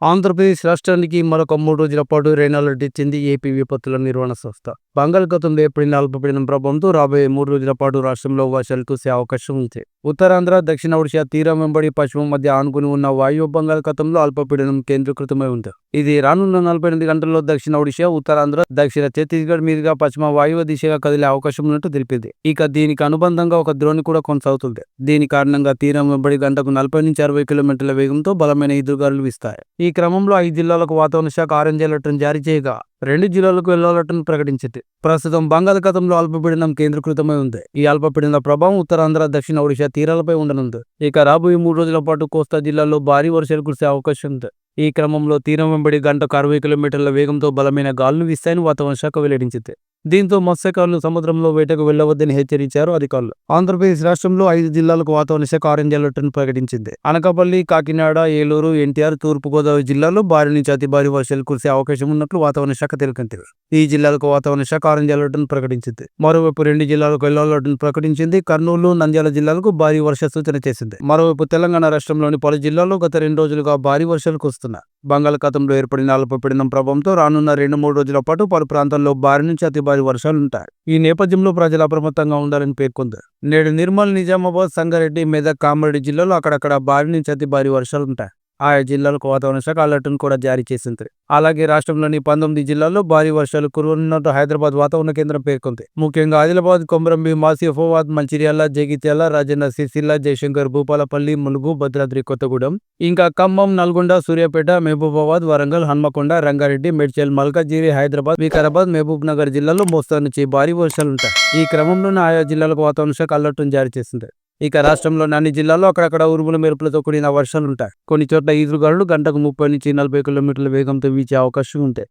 ఆంధ్రప్రదేశ్ రాష్ట్రానికి మరొక 3 రోజుల పాటు రెయిన్ అలర్ట్ ఇచ్చింది ఏపీ విపత్తుల నిర్వహణ సంస్థ. బంగాళాఖాతంలో ఏర్పడిన అల్పపీడనం ప్రభావంతో రాబోయే 3 రోజుల పాటు రాష్ట్రంలో వర్షాలు కురిసే అవకాశం ఉంది. ఉత్తరాంధ్ర, దక్షిణ ఒడిషా తీరం వెంబడి పశ్చిమ మధ్య ఆనుకుని ఉన్న వాయువ్య బంగాళాఖాతంలో అల్పపీడనం కేంద్రీకృతమై ఉంది. ఇది రానున్న 48 గంటల్లో దక్షిణ ఒడిషా, ఉత్తరాంధ్ర, దక్షిణ ఛత్తీస్గఢ్ మీదుగా పశ్చిమ వాయువ్య దిశగా కదిలే అవకాశం ఉన్నట్టు తెలిపింది. ఇక దీనికి అనుబంధంగా ఒక ద్రోణి కూడా కొనసాగుతుంది. దీని కారణంగా తీరం వెంబడి గంటకు 40 నుంచి 60 కిలోమీటర్ల వేగంతో బలమైన ఎదురుగాలులు వీస్తాయి. ఈ క్రమంలో 5 జిల్లాలకు వాతావరణ శాఖ ఆరెంజ్ అలర్ట్ను జారీ చేయగా 2 జిల్లాలకు ఎల్లో అలర్ట్ను ప్రకటించింది. ప్రస్తుతం బంగాళాఖాతంలో అల్పపీడనం కేంద్రీకృతమై ఉంది. ఈ అల్పపీడన ప్రభావం ఉత్తరాంధ్ర, దక్షిణ ఒడిషా తీరాలపై ఉండనుంది. ఇక రాబోయే 3 రోజుల పాటు కోస్తా జిల్లాల్లో భారీ వర్షాలు కురిసే అవకాశం ఉంది. ఈ క్రమంలో తీరం వెంబడి గంటకు 60 కిలోమీటర్ల వేగంతో బలమైన గాలులు వీస్తాయని వాతావరణ శాఖ వెల్లడించింది. దీంతో మత్స్యకారులు సముద్రంలో వేటకు వెళ్లవద్దని హెచ్చరించారు అధికారులు. ఆంధ్రప్రదేశ్ రాష్ట్రంలో 5 జిల్లాలకు వాతావరణ శాఖ ఆరెంజ్ అలర్ట్ను ప్రకటించింది. అనకాపల్లి, కాకినాడ, ఏలూరు, ఎన్టీఆర్, తూర్పుగోదావరి జిల్లాల్లో భారీ నుంచి అతి భారీ వర్షాలు కురిసే అవకాశం ఉన్నట్లు వాతావరణ శాఖ తెలిపింది. ఈ జిల్లాలకు వాతావరణ శాఖ ఆరెంజ్ అలర్ట్ను ప్రకటించింది. మరోవైపు 2 జిల్లాలకు ఎల్లో అలర్ట్ను ప్రకటించింది. కర్నూలు, నంద్యాల జిల్లాలకు భారీ వర్ష సూచన చేసింది. మరోవైపు తెలంగాణ రాష్ట్రంలోని పలు జిల్లాల్లో గత 2 రోజులుగా భారీ వర్షాలు కురుస్తున్నాయి. బంగాళాఖాతంలో ఏర్పడిన అల్పపీడనం ప్రభావంతో రానున్న 2-3 రోజుల పాటు పలు ప్రాంతాల్లో భారీ నుంచి అతి భారీ వర్షాలుంటాయి. ఈ నేపథ్యంలో ప్రజలు అప్రమత్తంగా ఉండాలని పేర్కొంది. నేడు నిర్మల్, నిజామాబాద్, సంగారెడ్డి, మెదక్, కామారెడ్డి జిల్లాలో అక్కడక్కడ భారీ నుంచి అతి భారీ వర్షాలుంటాయి. ఆయా జిల్లాలకు వాతావరణ శాఖ అలర్ట్ను కూడా జారీ చేసింది. అలాగే రాష్ట్రంలోని 19 జిల్లాల్లో భారీ వర్షాలు కురవనున్నట్టు హైదరాబాద్ వాతావరణ కేంద్రం పేర్కొంది. ముఖ్యంగా ఆదిలాబాద్, కొమరంభీం, ఆసిఫాబాద్, మంచిర్యాల, జగిత్యాల, రాజన్న సిరిసిల్ల, జయశంకర్, భూపాలపల్లి, ములుగు, భద్రాద్రి కొత్తగూడెం, ఇంకా ఖమ్మం, నల్గొండ, సూర్యాపేట, మహబూబాబాద్, వరంగల్, హన్మకొండ, రంగారెడ్డి, మేడ్చల్, మల్కాజిగిరి, హైదరాబాద్, వికారాబాద్, మహబూబ్ నగర్ జిల్లాల్లో మోస్తరు నుంచి భారీ వర్షాలుంటాయి. ఈ క్రమంలోనే ఆయా జిల్లాలకు వాతావరణ శాఖ అలర్ట్ను జారీ చేసింది. ఇక రాష్ట్రంలోని అన్ని జిల్లాల్లో అక్కడక్కడ ఉరుముల మెరుపులతో కూడిన వర్షాలుంటాయి. కొన్ని చోట్ల ఈదురుగాలులు గంటకు 30 నుంచి 40 కిలోమీటర్ల వేగంతో వీచే అవకాశం ఉంటాయి.